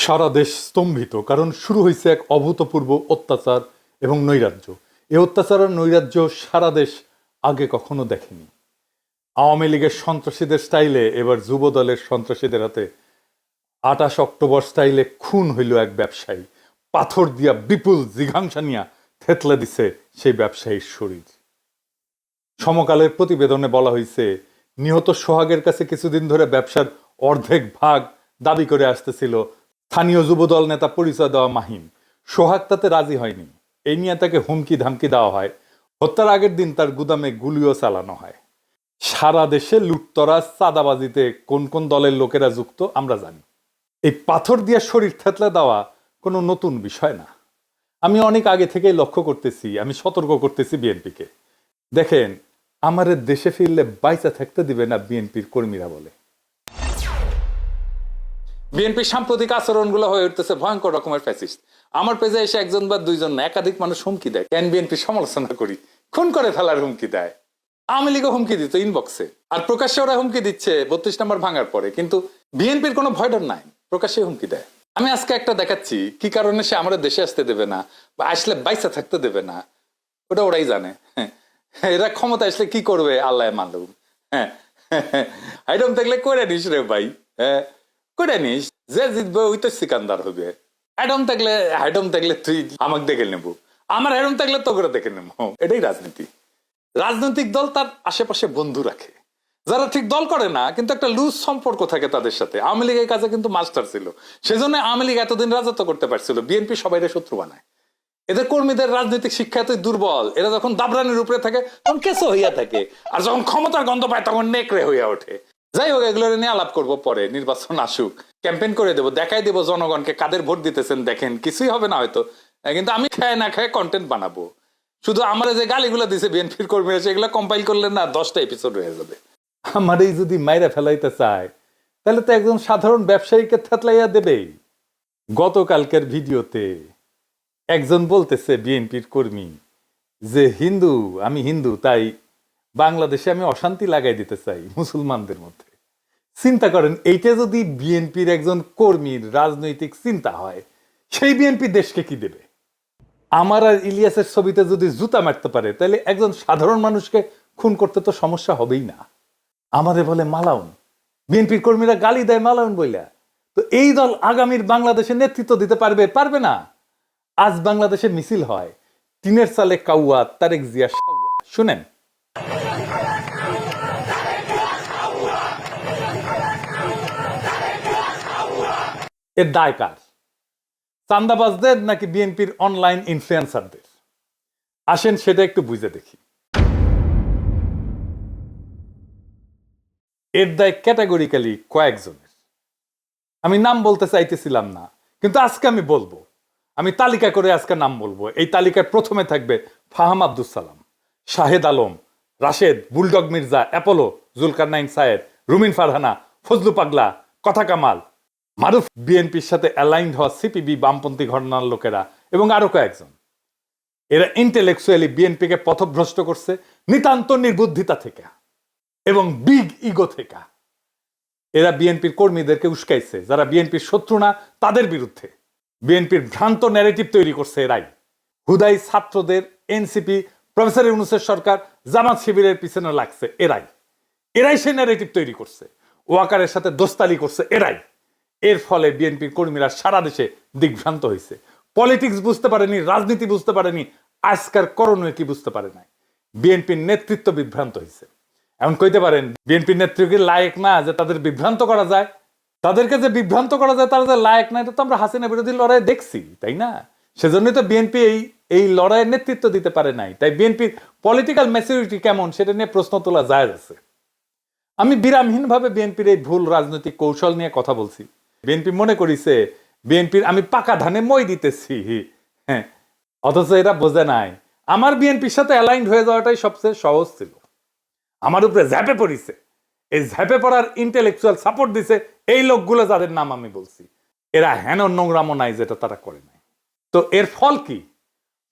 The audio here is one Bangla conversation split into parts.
সারা দেশ স্তম্ভিত, কারণ শুরু হয়েছে এক অভূতপূর্ব অত্যাচার এবং নৈরাজ্য। এই অত্যাচার আর নৈরাজ্য সারা দেশ আগে কখনো দেখেনি। আওয়ামী লীগের সন্ত্রাসীদের স্টাইলে এবার যুব দলের সন্ত্রাসীদের হাতে ২৮ অক্টোবর স্টাইলে খুন হইল এক ব্যবসায়ী। পাথর দিয়া বিপুল জিঘাংসা নিয়া থেতলে দিছে সেই ব্যবসায়ীর শরীর। সমকালের প্রতিবেদনে বলা হয়েছে, নিহত সোহাগের কাছে কিছুদিন ধরে ব্যবসার অর্ধেক ভাগ দাবি করে আসতেছিল স্থানীয় যুবদল নেতা পরিচয় দেওয়া মাহিম। সোহাগ তাতে রাজি হয়নি। এই নিয়ে তাকে হুমকি ধামকি দেওয়া হয়। হত্যার আগের দিন তার গুদামে গুলিও চালানো হয়। সারা দেশে লুটতরাজ চাঁদাবাজিতে কোন কোন দলের লোকেরা যুক্ত আমরা জানি। এই পাথর দিয়ে শরীর থেতলে দেওয়া কোনো নতুন বিষয় না। আমি অনেক আগে থেকেই লক্ষ্য করতেছি, আমি সতর্ক করতেছি বিএনপিকে। দেখেন, আমাদের দেশে ফিরলে বাইচা থাকতে দিবে না বিএনপির কর্মীরা বলে। বিএনপির সাম্প্রতিক আচরণগুলো হয়ে উঠতেছে ভয়ঙ্কর রকমের ফ্যাসিস্ট। আমার পেজে এসে একজন বা দুইজন না, একাধিক মানুষ হুমকি দেয়। কেন বিএনপির সমালোচনা করি? খুন করে ফেলার হুমকি দেয়। আওয়ামী লীগও হুমকি দিত ইনবক্সে, আর প্রকাশ্যে ওরা হুমকি দিচ্ছে ৩২ নম্বর ভাঙার পরে। কিন্তু বিএনপির কোনো ভয় ডর নাই, প্রকাশ্যে হুমকি দেয়। আমি আজকে একটা দেখাচ্ছি কি কারণে সে আমাদের দেশে আসতে দেবে না বা আসলে বাইসা থাকতে দেবে না, ওটা ওরাই জানে। এরা ক্ষমতা আসলে কি করবে আল্লাহ মালুম। হাইডম থাকলে করে নিস রে ভাই, করে নিস। যে জিতবে ওই তো সিকান্দার হবে। হাইডম থাকলে তুই আমাকে দেখে নেবো, আমার হাইডম থাকলে তো করে দেখে নেবো। এটাই রাজনীতি। রাজনৈতিক দল তার আশেপাশে বন্ধু রাখে, যারা ঠিক দল করে না কিন্তু একটা লুজ সম্পর্ক থাকে তাদের সাথে। আওয়ামী লীগের কাছে কিন্তু মাস্টার ছিল, সেজন্য আওয়ামী লীগ এতদিন রাজত্ব করতে পারছিল। বিএনপি সবাইরে শত্রু বানায়। এদের কর্মীদের রাজনৈতিক শিক্ষা এতই দুর্বল, এরা যখন দাবরানির উপরে থাকে তখন কেসো হইয়া থাকে, আর যখন ক্ষমতার গন্ধ পায় তখন নেকড়ে হইয়া ওঠে। যাই হোক, এগুলো নিয়ে আলাপ করবো পরে। নির্বাচন আসুক, ক্যাম্পেইন করে দেবো, দেখাই দেবো জনগণকে কাদের ভোট দিতেছেন। দেখেন, কিছুই হবে না হয়তো, কিন্তু আমি খায় না খায় কন্টেন্ট বানাবো। শুধু আমার যে গালিগুলো দিছে বিএনপির কর্মীরা, সেগুলো কম্পাইল করলে না 10টা এপিসোড হয়ে যাবে। আমার এই যদি মাইরা ফেলাইতে চায় তাহলে তো একজন সাধারণ ব্যবসায়ীকে থেতলাইয়া দেবেই। গতকালকের ভিডিওতে একজন বলতেছে, বিএনপির কর্মী, যে হিন্দু, আমি হিন্দু, তাই বাংলাদেশে আমি অশান্তি লাগাই দিতে চাই মুসলমানদের মধ্যে। চিন্তা করেন, এইটা যদি বিএনপির একজন কর্মীর রাজনৈতিক চিন্তা হয়, সেই বিএনপি দেশকে কি দেবে? আমার আর ইলিয়াসের ছবিতে যদি জুতা মারতে পারে, তাহলে একজন সাধারণ মানুষকে খুন করতে তো সমস্যা হবেই না। আমাদের বলে মালাউন, বিএনপির কর্মীরা গালি দেয় মালাউন বইলা। তো এই দল আগামীর বাংলাদেশে নেতৃত্ব দিতে পারবে? পারবে না। আজ বাংলাদেশে মিছিল হয়, টিনের সালে কাউয়া, তারেক জিয়া সাউয়া। শুনেন, এর দায় কার? চান্দাবাজদের নাকি বিএনপির অনলাইন ইনফ্লুয়েন্সারদের? আসেন সেটা একটু বুঝে দেখি। এর দায় ক্যাটাগরিক্যালি কয়েকজনের। আমি নাম বলতে চাইতেছিলাম না, কিন্তু আজকে আমি বলবো। আমি তালিকা করে আজকে নাম বলবো। এই তালিকায় প্রথমে থাকবে ফাহাম আব্দুল সালাম, শাহেদ আলম, রাশেদ, বুলডগ মির্জা, অ্যাপোলো, জুলকারনাইন সায়েদ, রুমিন ফারহানা, ফজলু পাগলা, কথা কামাল, মারুফ, বিএনপির সাথে অ্যালাইন্ড হওয়া সিপিবি বামপন্থী ঘটনার লোকেরা এবং আরো কয়েকজন। এরা ইন্টেলেকচুয়ালি বিএনপিকে পথভ্রষ্ট করছে নিতান্ত নির্বুদ্ধিতা থেকে এবং বিগ ইগো থেকে। এরা বিএনপির কর্মীদেরকে উস্কাইছে, যারা বিএনপির শত্রু না তাদের বিরুদ্ধে। বিএনপির ভ্রান্ত ন্যারেটিভ তৈরি করছে এরাই। হুদাই ছাত্রদের, এনসিপি, প্রফেসর ইউনূসের সরকার, জামাত শিবিরের পিছনে লাগছে এরাই সেই ন্যারেটিভ তৈরি করছে। ওয়াকারের সাথে দোস্তালি করছে এরাই। এর ফলে বিএনপির কর্মীরা সারা দেশে দিগ্ভ্রান্ত হয়েছে। পলিটিক্স বুঝতে পারেনি, রাজনীতি বুঝতে পারেনি, আজকার করণীয় কি বুঝতে পারে নাই। বিএনপির নেতৃত্ব বিভ্রান্ত হয়েছে। এখন কইতে পারেন, বিএনপির নেতৃত্ব কি লায়ক না যে তাদের বিভ্রান্ত করা যায়? তাদেরকে যে বিভ্রান্ত করা যায় তারা যে লায়ক না, এটা তো আমরা হাসিনা বিরোধী লড়াই দেখছি, তাই না? সেজন্যই তো বিএনপি এই লড়াইয়ের নেতৃত্ব দিতে পারে নাই। তাই বিএনপির পলিটিক্যাল ম্যাচুরিটি কেমন সেটা নিয়ে প্রশ্ন তোলা যায় আছে। আমি বিরামহীনভাবে বিএনপির এই ভুল রাজনৈতিক কৌশল নিয়ে কথা বলছি। বিএনপি মনে করিছে বিএনপির আমি পাকা ধানে মই দিতেছি, হ্যাঁ, অথচ এরা বোঝে নাই আমার বিএনপির সাথে অ্যালাইন্ড হয়ে যাওয়াটাই সবচেয়ে সহজ ছিল। আমার উপরে ঝাঁপে পড়িছে। এই ঝাঁপে পড়ার ইন্টেলেকচুয়াল সাপোর্ট দিছে এই লোকগুলো যাদের নাম আমি বলছি। এরা হেন নোংরামো নাই যেটা তারা করে নাই। তো এর ফল কি?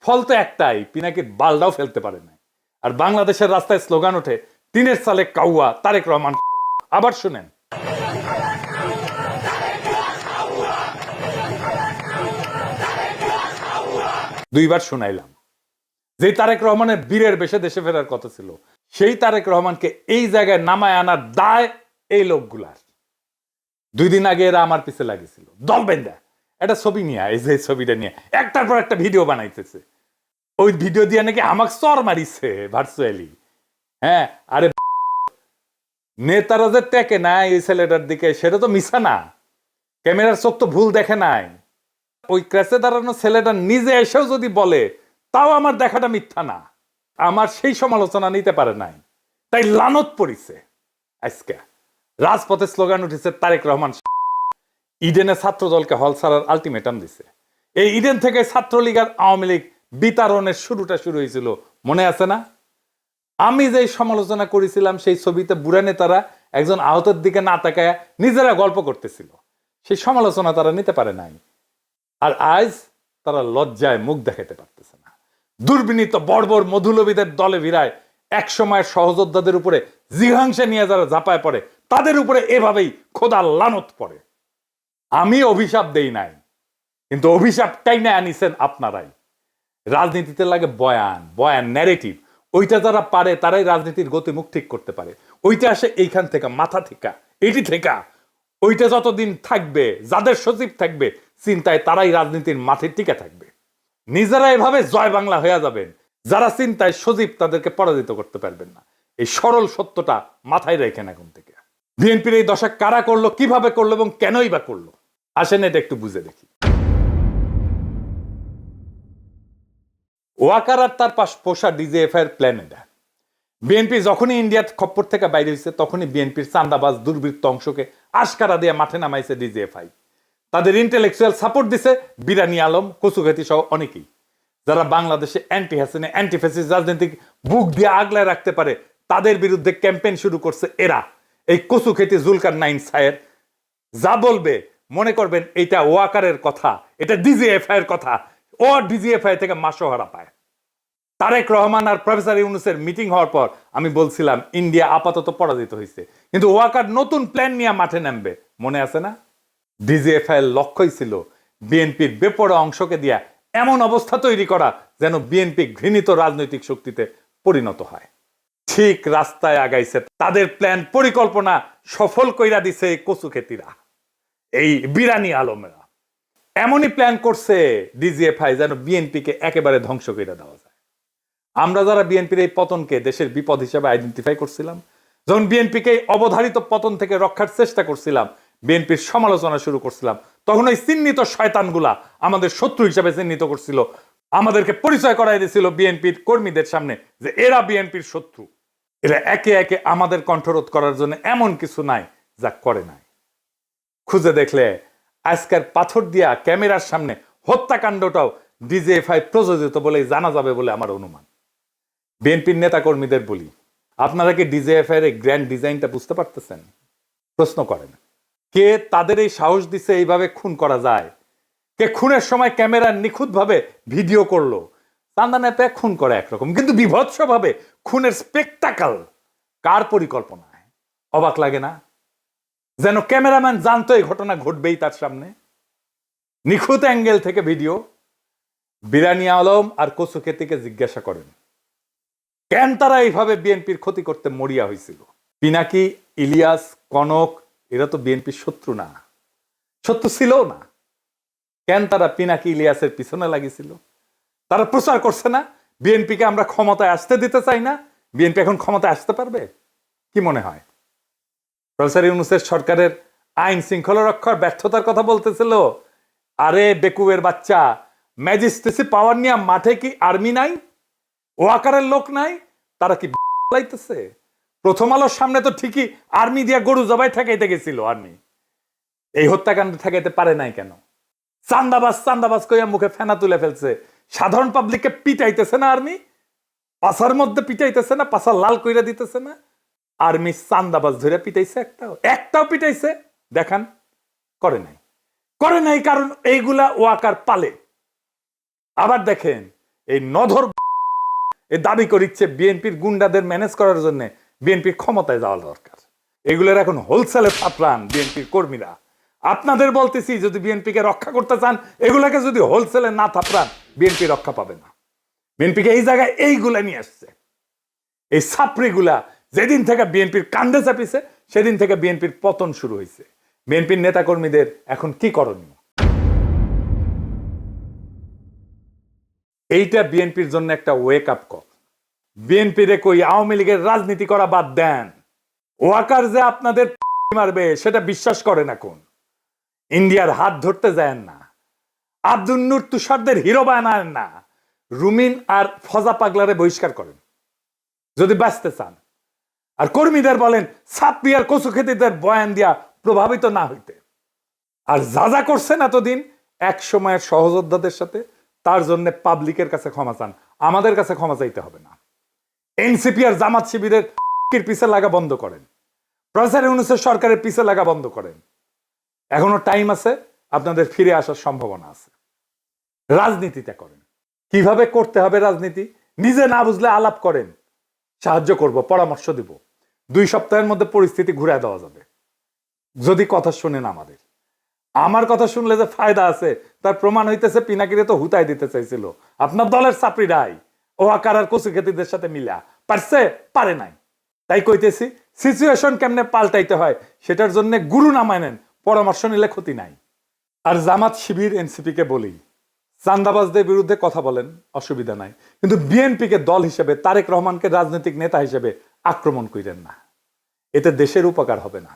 ফল তো একটাই, পিনাকির বালটাও ফেলতে পারে নাই। আর বাংলাদেশের রাস্তায় স্লোগান ওঠে, টিনের সালে কাউয়া, তারেক রহমান। আবার শুনেন, 2বার শুনাইলাম। যে তারেক রহমানের বীরের বেশে দেশে ফেরার কথা ছিল, সেই তারেক রহমানকে এই জায়গায় নামায় আনার দায় এই লোকগুলার। 2 দিন আগে এরা আমার পিছে লাগিয়েছিল দল বেঁধে, একটা ছবি নিয়ে, এই যে ছবিটা নিয়ে একটার পর একটা ভিডিও বানাইতেছে। ওই ভিডিও দিয়ে নাকি আমাকে চর মারিছে ভার্চুয়ালি। হ্যাঁ, আরে নেতারা যে টেকে নাই এই ছেলেটার দিকে, সেটা তো মিছা না। ক্যামেরার চোখ তো ভুল দেখে নাই। ওই ক্র্যাশে দাঁড়ানো ছেলেটা নিজে এসেও যদি বলে, তাও আমার দেখাটা মিথ্যা না। আমার সেই সমালোচনা নিতে পারে নাই, তাই লানত পড়িছে। আজকে রাজপথে স্লোগান উঠেছে তারেক রহমান। ইডেনে ছাত্র দলকে হল ছাড়ার আলটিমেটাম দিছে। এই ইডেন থেকে ছাত্রলীগ আর আওয়ামী লীগ বিতাড়নের শুরুটা শুরু হয়েছিল, মনে আছে না? আমি যে সমালোচনা করেছিলাম, সেই ছবিতে বুড়া নেতারা একজন আহতের দিকে না তাকায় নিজেরা গল্প করতেছিল, সেই সমালোচনা তারা নিতে পারে নাই। আর আজ তারা লজ্জায় মুখ দেখাতে পারতেছে না। দুর্বিনীত বর্বর মধুলবীদের দলে ভিড়ায় এক সময়ের সহযোদ্ধাদের উপরে জিঘাংসে নিয়ে যারা ঝাঁপায় পড়ে, তাদের উপরে এভাবেই খোদা লানত পড়ে। আমি অভিশাপ দেই নাই, কিন্তু অভিশাপটাই না আনিছেন আপনারাই। রাজনীতিতে লাগে বয়ান, বয়ান ন্যারেটিভ। ওইটা যারা পারে তারাই রাজনীতির গতিমুখ ঠিক করতে পারে। ওইটা আসে এইখান থেকে, মাথা থেকে, এটি থেকে। ওইটা যতদিন থাকবে, যাদের সচিব থাকবে চিন্তায়, তারাই রাজনীতির মাঠে টিকে থাকবে। নিজেরা এভাবে জয় বাংলা হয়ে যাবেন, যারা চিন্তায় সজীব তাদেরকে পরাজিত করতে পারবেন না। এই সরল সত্যটা মাথায় রেখেন এখন থেকে। বিএনপির এই দশা কারা করলো, কিভাবে করলো এবং কেনই বা করলো, আসেন এটা একটু বুঝে দেখি। ওয়াকার আর তার পাশ পোষা ডিজিএফআই এর প্ল্যান এটা। বিএনপি যখনই ইন্ডিয়ার খপ্পর থেকে বাইরে হয়েছে, তখনই বিএনপির চান্দাবাজ দুর্বৃত্ত অংশকে আশকারা দিয়ে মাঠে নামাইছে ডিজিএফআই। তাদের ইন্টেলেকচুয়াল সাপোর্ট দিছে বিরানি আলম, কচুঘাতি সহ অনেকেই, যারা বাংলাদেশে অ্যান্টি হাসিনা, অ্যান্টি ফ্যাসিস্ট রাজনীতি বুক দিয়ে আগলায় রাখতে পারে, তাদের বিরুদ্ধে ক্যাম্পেইন শুরু করছে এরা। এই কচুখেতি জুলকার নাইন সায়ের যা বলবে মনে করবেন এটা ওয়াকারের কথা, এটা ডিজিএফআই এর কথা। ও ডিজিএফআই থেকে মাসোহারা পায়। তারেক রহমান আর প্রফেসর ইউনূসের মিটিং হওয়ার পর আমি বলছিলাম ইন্ডিয়া আপাতত পরাজিত হয়েছে, কিন্তু ওয়াকার নতুন প্ল্যান নিয়ে মাঠে নামবে, মনে আছে না? ডিজিএফআই এর লক্ষ্যই ছিল বিএনপির বেপরোয়া অংশকে দিয়া এমন অবস্থা তৈরি করা যেন বিএনপি ঘৃণিত রাজনৈতিক শক্তিতে পরিণত হয়। ঠিক রাস্তায় আগাইছে। তাদের প্ল্যান পরিকল্পনা সফল কইরা দিছে এই কচুখেতিরা, এই বিরানি আলমেরা। এমনই প্ল্যান করছে ডিজিএফআই যেন বিএনপিকে একেবারে ধ্বংস করে দেওয়া যায়। আমরা যারা বিএনপির এই পতনকে দেশের বিপদ হিসেবে আইডেন্টিফাই করছিলাম, যখন বিএনপিকে অবধারিত পতন থেকে রক্ষার চেষ্টা করছিলাম, বিএনপির সমালোচনা শুরু করছিলাম, তখন ওই চিহ্নিত শয়তানগুলা আমাদের শত্রু হিসেবে চিহ্নিত করছিল, আমাদেরকে পরিচয় করাই দিয়েছিল বিএনপির কর্মীদের সামনে যে এরা বিএনপির শত্রু। এরা একে একে আমাদের কণ্ঠরোধ করার জন্য এমন কিছু নাই যা করে নাই। খুঁজে দেখলে আজকের পাথর দিয়া ক্যামেরার সামনে হত্যাকাণ্ডটাও ডিজিএফআই প্রযোজিত বলে জানা যাবে বলে আমার অনুমান। বিএনপির নেতা কর্মীদের বলি, আপনারা কি ডিজিএফআই এর গ্র্যান্ড ডিজাইনটা বুঝতে পারতেছেন? প্রশ্ন করেন, কে তাদের এই সাহস দিছে এইভাবে খুন করা যায়? কে খুনের সময় ক্যামেরার নিখুঁতভাবে ভিডিও করলো? চান্দা নেপে খুন করে একরকম, কিন্তু বিভৎসভাবে খুনের স্পেকটাকল কার পরিকল্পনায়? অবাক লাগে না? যেন ক্যামেরাম্যান জানতো এই ঘটনা ঘটবেই তার সামনে। নিখুঁত অ্যাঙ্গেল থেকে ভিডিও। বিরানি আলম আর কচুখেতিকে জিজ্ঞাসা করেন কেন তারা এইভাবে বিএনপির ক্ষতি করতে মরিয়া হয়েছিল। পিনাকি, ইলিয়াস, কনক এরা তো বিএনপির শত্রু না, শত্রু ছিল না। কেন তারা পিনাকি ইলিয়াসের পিছনে লাগিয়েছিল? তারা প্রচার করছে না বিএনপিকে আমরা ক্ষমতায় আসতে দিতে চাই না। বিএনপি এখন ক্ষমতায় আসতে পারবে কি মনে হয়? প্রফেসর ইউনূসের সরকারের আইন শৃঙ্খলা রক্ষার ব্যর্থতার কথা বলতেছিল। আরে বেকুবের বাচ্চা, ম্যাজিস্ট্রেসি পাওয়ার নিয়ে মাঠে কি আর্মি নাই? ওয়াকারের লোক নাই? তারা কি লাইতেছে? প্রথম আলোর সামনে তো ঠিকই আর্মি দিয়া গরু জবাই ঠেকাইতে গেছিল আর্মি। এই হত্যাকাণ্ড ঠেকাইতে পারে নাই কেন? চান্দাবাজ চান্দাবাজ কইয়া মুখে ফেনা তুলে ফেলছে। সাধারণ পাবলিককে পিটাইতেছে না আর্মি? পাশার মধ্যে পিটাইতেছে না? পাশা লাল কইরা দিতেছে না? আর্মি চান্দাবাজ ধরে পিটাইছে? একটাও পিটাইছে দেখান? করে নাই। করে নাই কারণ এইগুলা ওয়াকার পালে। আবার দেখেন এই নধর এ দাবি করিচ্ছে বিএনপির গুন্ডাদের ম্যানেজ করার জন্য বিএনপির ক্ষমতায় যাওয়া দরকার। এগুলোর এখন হোলসেলে ফাটরান বিএনপির কর্মীরা। আপনাদের বলতেছি, যদি বিএনপিকে রক্ষা করতে চান, এগুলাকে যদি হোলসেলে না থাপড়ান, বিএনপি রক্ষা পাবে না। বিএনপিকে এই জায়গায় এইগুলা নিয়ে আসছে, এই ছাপড়িগুলা। যেদিন থেকে বিএনপির কান্দে চাপিছে, সেদিন থেকে বিএনপির পতন শুরু হয়েছে। বিএনপির নেতাকর্মীদের এখন কি করণীয়? এইটা বিএনপির জন্য একটা ওয়েক আপ কল। বিএনপির কই আওয়ামী লীগের রাজনীতি করা বাদ দেন। ওয়াকার যে আপনাদের মারবে সেটা বিশ্বাস করেন এখন। ইন্ডিয়ার হাত ধরতে যায় না, আব্দুল নূর তুষারদের হিরো বানায় না, রুমিন আর ফজা পাগলারে বহিষ্কার করেন যদি বাঁচতে চান। আর কর্মীদের বলেন ছাত্রী আর কচু খেতিদের বয়ান দিয়া প্রভাবিত না হইতে। আর যা যা করছেন এতদিন এক সময়ের সহযোদ্ধাদের সাথে, তার জন্য পাবলিকের কাছে ক্ষমা চান, আমাদের কাছে ক্ষমা চাইতে হবে না। এনসিপি আর জামাত শিবিরের পিছে লাগা বন্ধ করেন, প্রফেসর ইউনূসের সরকারের পিছে লাগা বন্ধ করেন। এখনো টাইম আছে, আপনাদের ফিরে আসার সম্ভাবনা আছে। রাজনীতিটা করেন, কিভাবে করতে হবে রাজনীতি নিজে না বুঝলে আলাপ করেন, সাহায্য করব, পরামর্শ দিব। 2 সপ্তাহের মধ্যে পরিস্থিতি ঘুরে দেওয়া যাবে যদি কথা শুনেন আমাদের। আমার কথা শুনলে যে ফায়দা আছে তার প্রমাণ হইতেছে পিনাকিরে তো হুতাই দিতে চাইছিল আপনার দলের চাপড়িরাই। ওয়াকার আর কচু খেতিদের সাথে মিলা পারছে, পারে নাই। তাই কইতেছি, সিচুয়েশন কেমনে পাল্টাইতে হয় সেটার জন্য গুরু না মানেন, পরামর্শ নিলে ক্ষতি নাই। আর জামাত শিবির এনসিপি কে বলি, চান্দাবাজদের বিরুদ্ধে কথা বলেন, অসুবিধা নাই, কিন্তু বিএনপিকে দল হিসেবে, তারেক রহমানকে রাজনৈতিক নেতা হিসেবে আক্রমণ করেন না। এতে দেশের উপকার হবে না।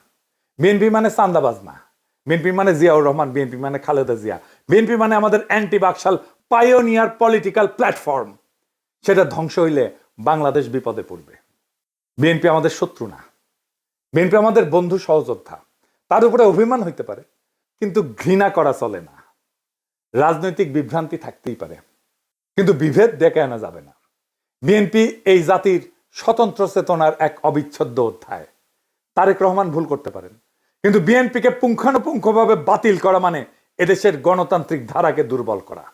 বিএনপি মানে চান্দাবাজ না, বিএনপি মানে জিয়াউর রহমান, বিএনপি মানে খালেদা জিয়া, বিএনপি মানে আমাদের anti Baksal pioneer political platform. সেটা ধ্বংস হইলে বাংলাদেশ বিপদে পড়বে। বিএনপি আমাদের শত্রু না, বিএনপি আমাদের বন্ধু সহযোদ্ধা। তার উপরে অভিমান হইতে পারে, কিন্তু ঘৃণা করা চলে না। রাজনৈতিক বিভ্রান্তি থাকতেই পারে, কিন্তু বিভেদ ডেকে আনা যাবে না। বিএনপি এই জাতির স্বতন্ত্র চেতনার এক অবিচ্ছেদ্য অধ্যায়। তারেক রহমান ভুল করতে পারেন, কিন্তু বিএনপিকে পুঙ্খানুপুঙ্খভাবে বাতিল করা মানে এদেশের গণতান্ত্রিক ধারাকে দুর্বল করা,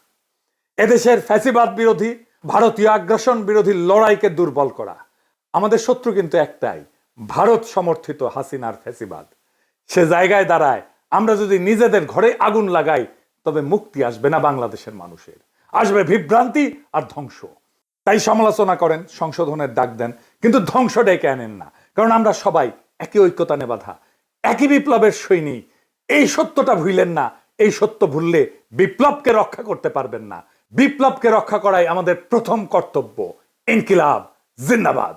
এদেশের ফ্যাসিবাদ বিরোধী, ভারতীয় আগ্রাসন বিরোধী লড়াইকে দুর্বল করা। আমাদের শত্রু কিন্তু একটাই, ভারত সমর্থিত হাসিনার ফ্যাসিবাদ। সে জায়গায় দাঁড়ায় আমরা যদি নিজেদের ঘরে আগুন লাগাই, তবে মুক্তি আসবে না বাংলাদেশের মানুষের, আসবে বিভ্রান্তি আর ধ্বংস। তাই সমালোচনা করেন, সংশোধনের ডাক দেন, কিন্তু ধ্বংস ডেকে আনেন না। কারণ আমরা সবাই একই ঐক্যতানে বাঁধা, একই বিপ্লবের সৈনিক। এই সত্যটা ভুলেন না। এই সত্য ভুললে বিপ্লবকে রক্ষা করতে পারবেন না। বিপ্লবকে রক্ষা করাই আমাদের প্রথম কর্তব্য। ইনকিলাব জিন্দাবাদ।